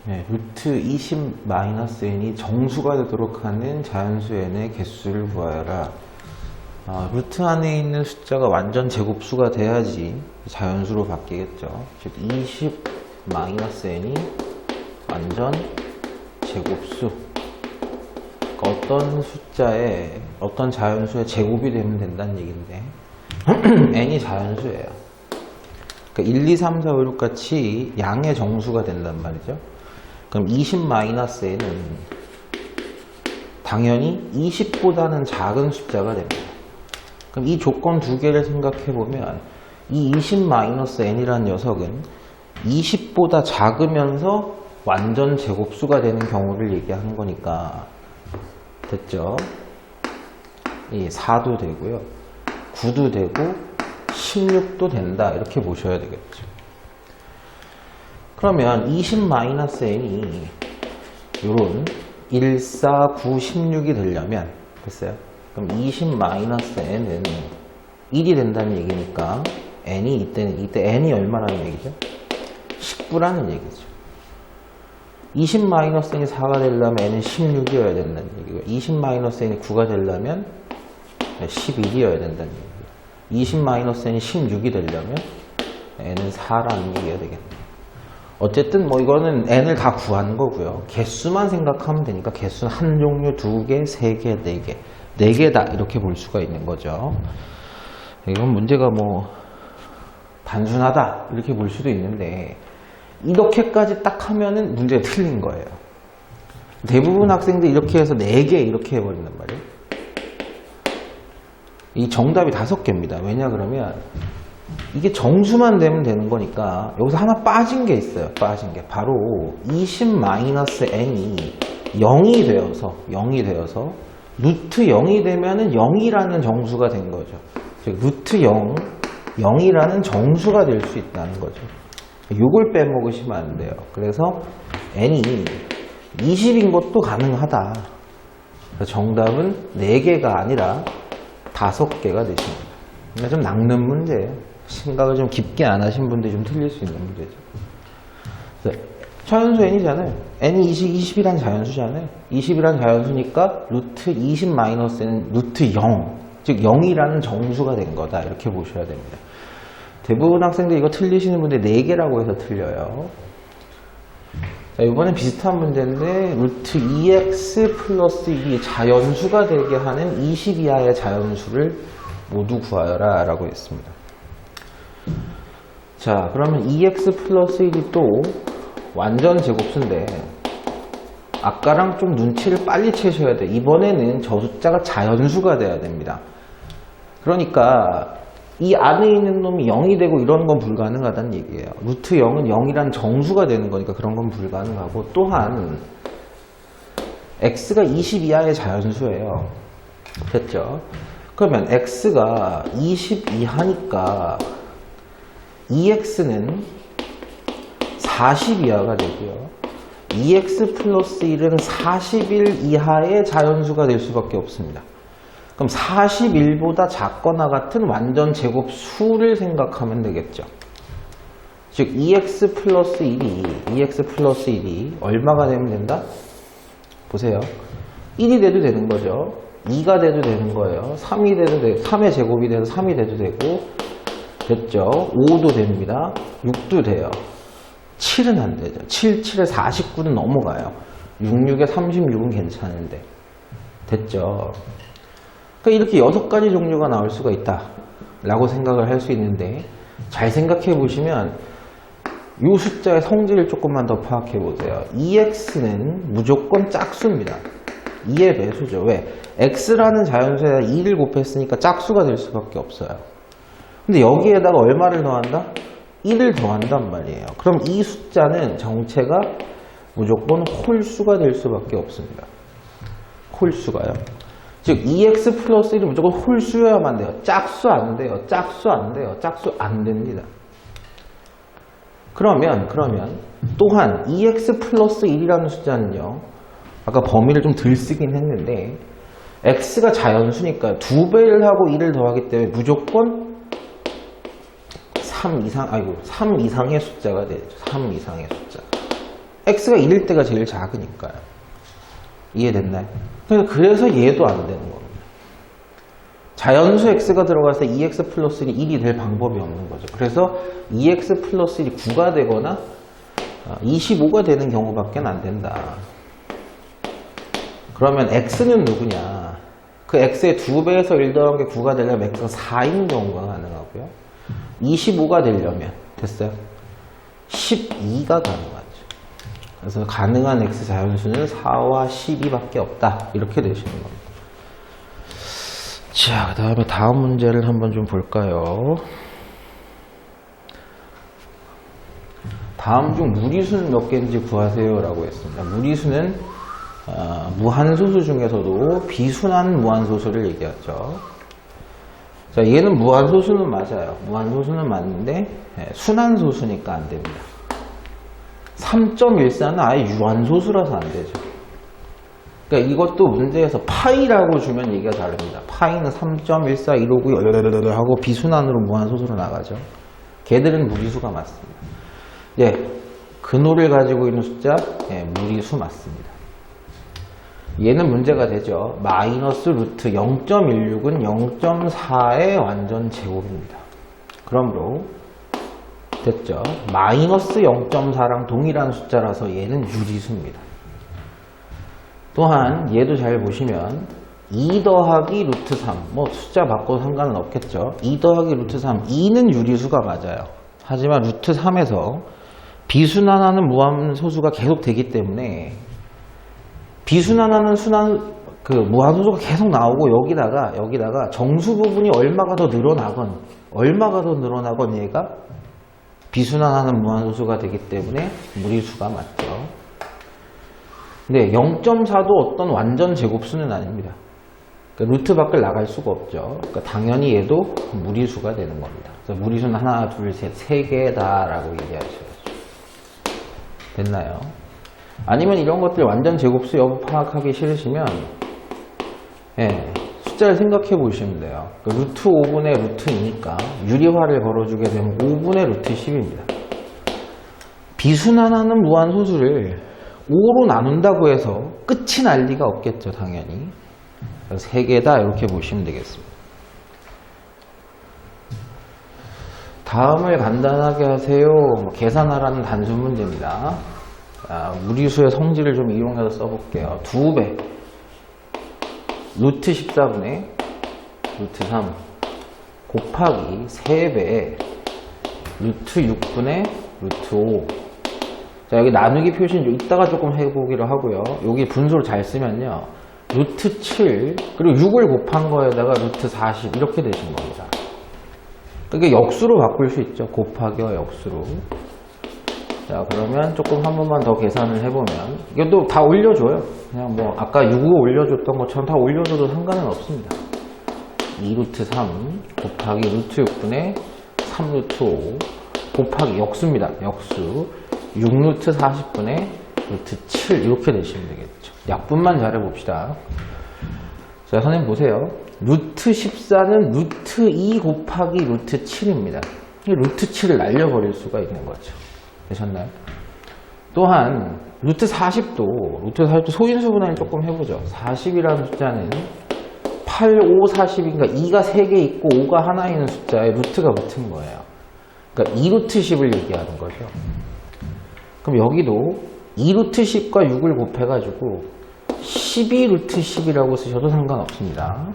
네, 루트 20-n이 정수가 되도록 하는 자연수 n의 개수를 구하여라. 루트 안에 있는 숫자가 완전 제곱수가 돼야지 자연수로 바뀌겠죠. 즉 20-n이 완전 제곱수. 그러니까 어떤 숫자에 어떤 자연수의 제곱이 되면 된다는 얘기인데 n이 자연수예요. 그러니까 1, 2, 3, 4, 5, 6 같이 양의 정수가 된단 말이죠. 그럼 20-n은 당연히 20보다는 작은 숫자가 됩니다. 그럼 이 조건 두 개를 생각해 보면 이 20-n이라는 녀석은 20보다 작으면서 완전 제곱수가 되는 경우를 얘기하는 거니까 됐죠? 이 4도 되고요. 9도 되고 16도 된다. 이렇게 보셔야 되겠죠. 그러면 20-n이 요런 1, 4, 9, 16이 되려면 됐어요? 그럼 20-n은 1이 된다는 얘기니까 n이 이때 n이 얼마라는 얘기죠? 19라는 얘기죠. 20-n이 4가 되려면 n은 16이어야 된다는 얘기고요. 20-n이 9가 되려면 11이어야 된다는 얘기고요. 20-n이 16이 되려면 n은 4라는 얘기가 되겠네요. 어쨌든 뭐 이거는 n을 다 구하는 거고요. 개수만 생각하면 되니까 개수는 한 종류, 두 개, 세 개, 네 개. 4개다 이렇게 볼 수가 있는 거죠. 이건 문제가 뭐 단순하다 이렇게 볼 수도 있는데 이렇게까지 딱 하면은 문제가 틀린 거예요. 대부분 학생들이 이렇게 해서 4개 이렇게 해버린단 말이에요. 이 정답이 5개입니다. 왜냐 그러면 이게 정수만 되면 되는 거니까 여기서 하나 빠진 게 있어요. 빠진 게 바로 20-n이 0이 되어서 루트 0이 되면은 0이라는 정수가 된 거죠. 즉 루트 0이라는 정수가 될 수 있다는 거죠. 이걸 빼먹으시면 안 돼요. 그래서 n이 20인 것도 가능하다. 정답은 4개가 아니라 5개가 되십니다. 그러니까 좀 낚는 문제예요. 생각을 좀 깊게 안 하신 분들이 좀 틀릴 수 있는 문제죠. 자연수 n이잖아요. n이 20이란 자연수잖아요. 20이란 자연수니까 루트 20-n은 루트 0, 즉 0이라는 정수가 된 거다. 이렇게 보셔야 됩니다. 대부분 학생들 이거 틀리시는 분들 4개라고 해서 틀려요. 자, 이번엔 비슷한 문제인데 루트 2x 플러스 2 자연수가 되게 하는 20 이하의 자연수를 모두 구하여라 라고 했습니다. 자, 그러면 2x 플러스 1이 또 완전 제곱수인데 아까랑 좀 눈치를 빨리 채셔야 돼요. 이번에는 저 숫자가 자연수가 돼야 됩니다. 그러니까 이 안에 있는 놈이 0이 되고 이런 건 불가능하다는 얘기예요. 루트 0은 0이란 정수가 되는 거니까 그런 건 불가능하고 또한 x가 20 이하의 자연수예요. 됐죠? 그러면 x가 20 이하니까 2x는 40 이하가 되고요. 2x 플러스 1은 41 이하의 자연수가 될 수밖에 없습니다. 그럼 41보다 작거나 같은 완전 제곱수를 생각하면 되겠죠. 즉 2x 플러스 1이 얼마가 되면 된다? 보세요. 1이 돼도 되는 거죠. 2가 돼도 되는 거예요. 3이 돼도 되고 3의 제곱이 돼서 3이 돼도 되고 됐죠. 5도 됩니다. 6도 돼요. 7은 안 되죠. 7에 49는 넘어가요. 6에 36은 괜찮은데 됐죠. 그러니까 이렇게 6가지 종류가 나올 수가 있다 라고 생각을 할 수 있는데 잘 생각해 보시면 이 숫자의 성질을 조금만 더 파악해 보세요. 2x는 무조건 짝수입니다. 2의 배수죠. 왜? x라는 자연수에다 2를 곱했으니까 짝수가 될 수밖에 없어요. 근데 여기에다가 얼마를 더한다? 1을 더한단 말이에요. 그럼 이 숫자는 정체가 무조건 홀수가 될 수밖에 없습니다. 홀수가요. 즉 2x 플러스 1은 무조건 홀수여야만 돼요. 짝수 안 돼요. 짝수 안 돼요. 짝수 안 됩니다. 그러면 또한 2x 플러스 1이라는 숫자는요. 아까 범위를 좀 덜 쓰긴 했는데 x가 자연수니까 2배를 하고 1을 더하기 때문에 무조건 3 이상의 숫자가 되죠. 3 이상의 숫자. x가 1일 때가 제일 작으니까요. 이해됐나요? 그래서 얘도 안 되는 겁니다. 자연수 x가 들어가서 2x 플러스 1이 1이 될 방법이 없는 거죠. 그래서 2x 플러스 1이 9가 되거나 25가 되는 경우밖에 안 된다. 그러면 x는 누구냐? 그 x의 2배에서 1 더한 게 9가 되려면 x가 4인 경우가 가능하고요. 25가 되려면 됐어요? 12가 가능하죠. 그래서 가능한 x 자연수는 4와 12밖에 없다. 이렇게 되시는 겁니다. 자, 그 다음에 다음 문제를 한번 좀 볼까요? 다음 중 무리수는 몇 개인지 구하세요 라고 했습니다. 무리수는 무한소수 중에서도 비순환 무한소수를 얘기하죠. 자, 얘는 무한소수는 맞아요. 무한소수는 맞는데 순환소수니까 안 됩니다. 3.14는 아예 유한소수라서 안 되죠. 그러니까 이것도 문제에서 파이라고 주면 얘기가 다릅니다. 파이는 3.14 이러고 하고 비순환으로 무한소수로 나가죠. 걔들은 무리수가 맞습니다. 예, 근호를 가지고 있는 숫자 무리수 맞습니다. 얘는 문제가 되죠. 마이너스 루트 0.16은 0.4의 완전 제곱입니다. 그러므로 됐죠. 마이너스 0.4랑 동일한 숫자라서 얘는 유리수입니다. 또한 얘도 잘 보시면 2 더하기 루트 3 뭐 숫자 바꿔도 상관은 없겠죠. 2 더하기 루트 3 2는 유리수가 맞아요. 하지만 루트 3에서 비순환하는 무한소수가 계속 되기 때문에 비순환하는 무한소수가 계속 나오고 여기다가 정수 부분이 얼마가 더 늘어나건 얘가 비순환하는 무한소수가 되기 때문에 무리수가 맞죠. 근데 0.4도 어떤 완전 제곱수는 아닙니다. 그러니까 루트 밖을 나갈 수가 없죠. 그러니까 당연히 얘도 무리수가 되는 겁니다. 그래서 무리수는 하나, 둘, 셋, 3개다라고 얘기하셔야죠. 됐나요? 아니면 이런 것들 완전 제곱수 여부 파악하기 싫으시면 숫자를 생각해 보시면 돼요. 그러니까 루트 5분의 루트 2니까 유리화를 걸어주게 되면 5분의 루트 10입니다. 비순환하는 무한소수를 5로 나눈다고 해서 끝이 날 리가 없겠죠, 당연히. 그래서 3개다 이렇게 보시면 되겠습니다. 다음을 간단하게 하세요. 계산하라는 단순 문제입니다. 무리수의 성질을 좀 이용해서 써볼게요. 2배 루트 14분의 루트 3 곱하기 3배 루트 6분의 루트 5. 자, 여기 나누기 표시는 이따가 조금 해보기로 하고요. 여기 분수를 잘 쓰면요. 루트 7 그리고 6을 곱한 거에다가 루트 40 이렇게 되신 겁니다. 그게 역수로 바꿀 수 있죠. 곱하기와 역수로. 자, 그러면 조금 한 번만 더 계산을 해보면 이것도 다 올려줘요. 그냥 뭐 아까 6을 올려줬던 것처럼 다 올려줘도 상관은 없습니다. 2루트 3 곱하기 루트 6분의 3루트 5 곱하기 역수입니다. 역수 6루트 40분의 루트 7 이렇게 내시면 되겠죠. 약분만 잘해봅시다. 자, 선생님 보세요. 루트 14는 루트 2 곱하기 루트 7입니다. 루트 7을 날려버릴 수가 있는 거죠. 되셨나요? 또한 루트 40도 소인수분해를 조금 해보죠. 40이라는 숫자는 8, 5, 40인가 2가 3개 있고 5가 하나 있는 숫자에 루트가 붙은 거예요. 그러니까 2루트 10을 얘기하는 거죠. 그럼 여기도 2루트 10과 6을 곱해가지고 12루트 10이라고 쓰셔도 상관없습니다.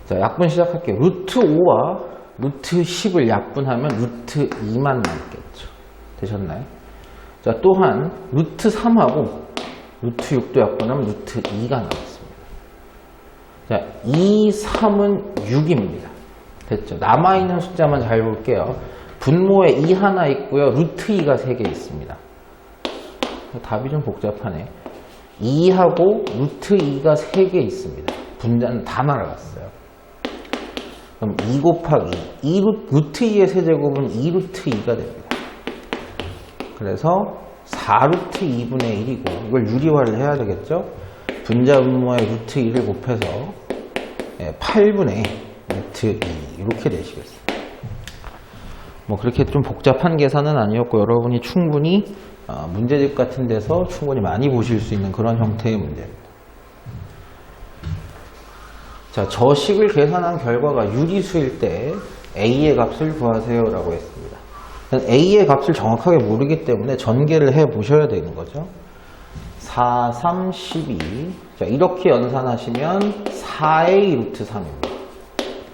자, 약분 시작할게요. 루트 5와 루트 10을 약분하면 루트 2만 남겠죠. 되셨나요? 자, 또한 루트 3하고 루트 6도 약분하면 루트 2가 남았습니다. 자, 2, 3은 6입니다. 됐죠? 남아있는 숫자만 잘 볼게요. 분모에 2 하나 있고요. 루트 2가 3개 있습니다. 답이 좀 복잡하네. 2하고 루트 2가 3개 있습니다. 분자는 다 날아갔어요. 그럼 2 곱하기 루트 2의 세제곱은 2루트 2가 됩니다. 그래서 4루트 2분의 1이고 이걸 유리화를 해야 되겠죠? 분자 분모에 루트 2를 곱해서 8분의 루트 2 이렇게 되시겠습니다. 뭐 그렇게 좀 복잡한 계산은 아니었고 여러분이 충분히 문제집 같은 데서 충분히 많이 보실 수 있는 그런 형태의 문제입니다. 자, 저 식을 계산한 결과가 유리수일 때 A의 값을 구하세요 라고 했습니다. A의 값을 정확하게 모르기 때문에 전개를 해 보셔야 되는 거죠. 4, 3, 12. 자, 이렇게 연산하시면 4A 루트 3입니다.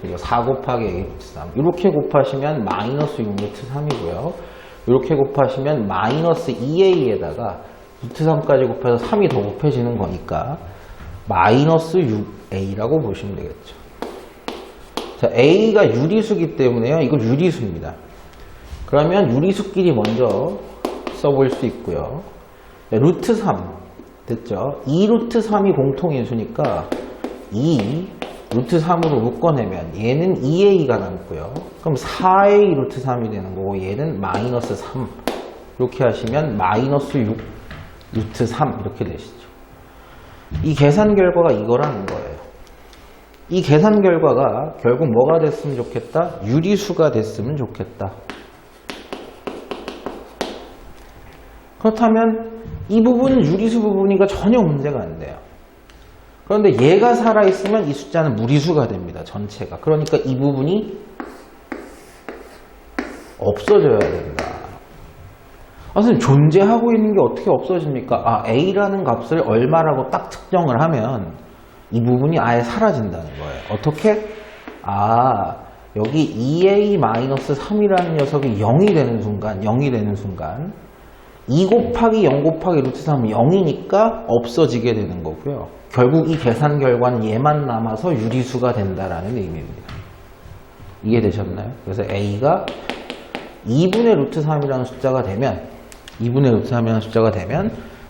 그리고 4 곱하기 A 루트 3. 이렇게 곱하시면 마이너스 6 루트 3이고요. 이렇게 곱하시면 마이너스 2A에다가 루트 3까지 곱해서 3이 더 곱해지는 거니까 마이너스 6A라고 보시면 되겠죠. 자, A가 유리수기 때문에요. 이건 유리수입니다. 그러면 유리수끼리 먼저 써볼 수 있고요. 루트 3 됐죠? 2 루트 3이 공통인수니까 2 루트 3으로 묶어내면 얘는 2A가 남고요. 그럼 4A 루트 3이 되는 거고 얘는 마이너스 3 이렇게 하시면 마이너스 6 루트 3 이렇게 되시죠. 이 계산 결과가 이거라는 거예요. 이 계산 결과가 결국 뭐가 됐으면 좋겠다? 유리수가 됐으면 좋겠다. 그렇다면 이 부분은 유리수 부분이니까 전혀 문제가 안 돼요. 그런데 얘가 살아있으면 이 숫자는 무리수가 됩니다. 전체가. 그러니까 이 부분이 없어져야 된다. 선생님, 존재하고 있는 게 어떻게 없어집니까? A라는 값을 얼마라고 딱 특정을 하면 이 부분이 아예 사라진다는 거예요. 어떻게? 여기 2A-3이라는 녀석이 0이 되는 순간 2 곱하기 0 곱하기 루트 3은 0이니까 없어지게 되는 거고요. 결국 이 계산 결과는 얘만 남아서 유리수가 된다라는 의미입니다. 이해되셨나요? 그래서 A가 2분의 루트 3이라는 숫자가 되면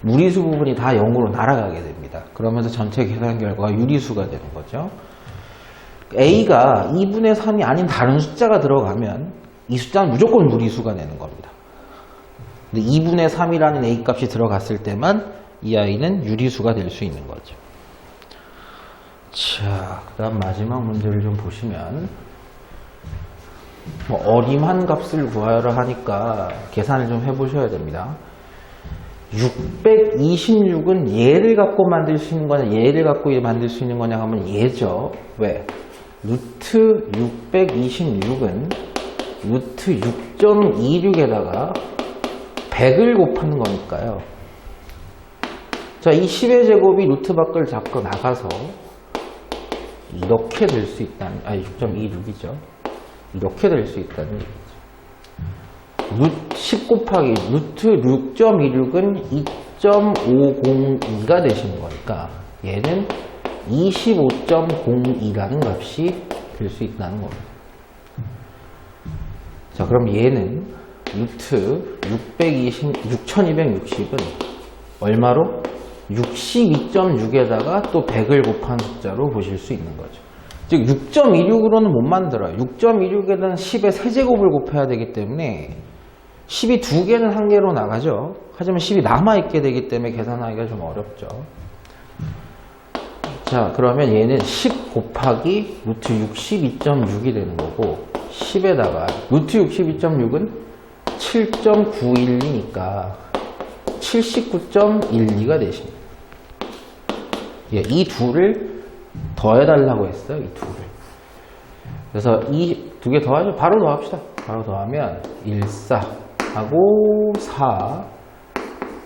무리수 부분이 다 0으로 날아가게 됩니다. 그러면서 전체 계산 결과가 유리수가 되는 거죠. A가 2분의 3이 아닌 다른 숫자가 들어가면 이 숫자는 무조건 무리수가 되는 겁니다. 근데 2분의 3이라는 A 값이 들어갔을 때만 이 아이는 유리수가 될 수 있는 거죠. 자, 그 다음 마지막 문제를 좀 보시면 어림한 값을 구하라 하니까 계산을 좀 해보셔야 됩니다. 626은 얘를 갖고 만들 수 있는 거냐 얘를 갖고 만들 수 있는 거냐 하면 얘죠. 왜? 루트 626은 루트 6.26에다가 100을 곱하는 거니까요. 자, 이 10의 제곱이 루트 밖을 자꾸 나가서 이렇게 될 수 있다는, 6.26이죠. 이렇게 될 수 있다는 얘기죠. 10 곱하기 루트 6.26은 2.502가 되시는 거니까 얘는 25.02라는 값이 될 수 있다는 겁니다. 자, 그럼 얘는 루트 6260은 얼마로? 62.6에다가 또 100을 곱한 숫자로 보실 수 있는 거죠. 즉 6.26으로는 못 만들어요. 6.26에다는 10의 세제곱을 곱해야 되기 때문에 10이 두 개는 한 개로 나가죠. 하지만 10이 남아있게 되기 때문에 계산하기가 좀 어렵죠. 자, 그러면 얘는 10 곱하기 루트 62.6이 되는 거고 10에다가 루트 62.6은 7.912니까 79.12가 되십니다. 예, 이 둘을 더해달라고 했어요. 이 둘을. 그래서 이 두 개 더하죠. 바로 더합시다. 바로 더하면 14하고 4.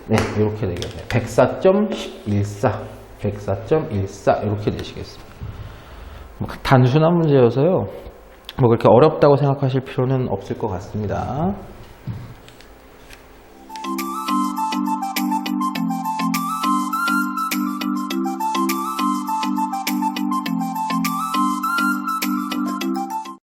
네, 이렇게 되겠네요. 104.14. 104.14 이렇게 되시겠습니다. 단순한 문제여서요. 그렇게 어렵다고 생각하실 필요는 없을 것 같습니다.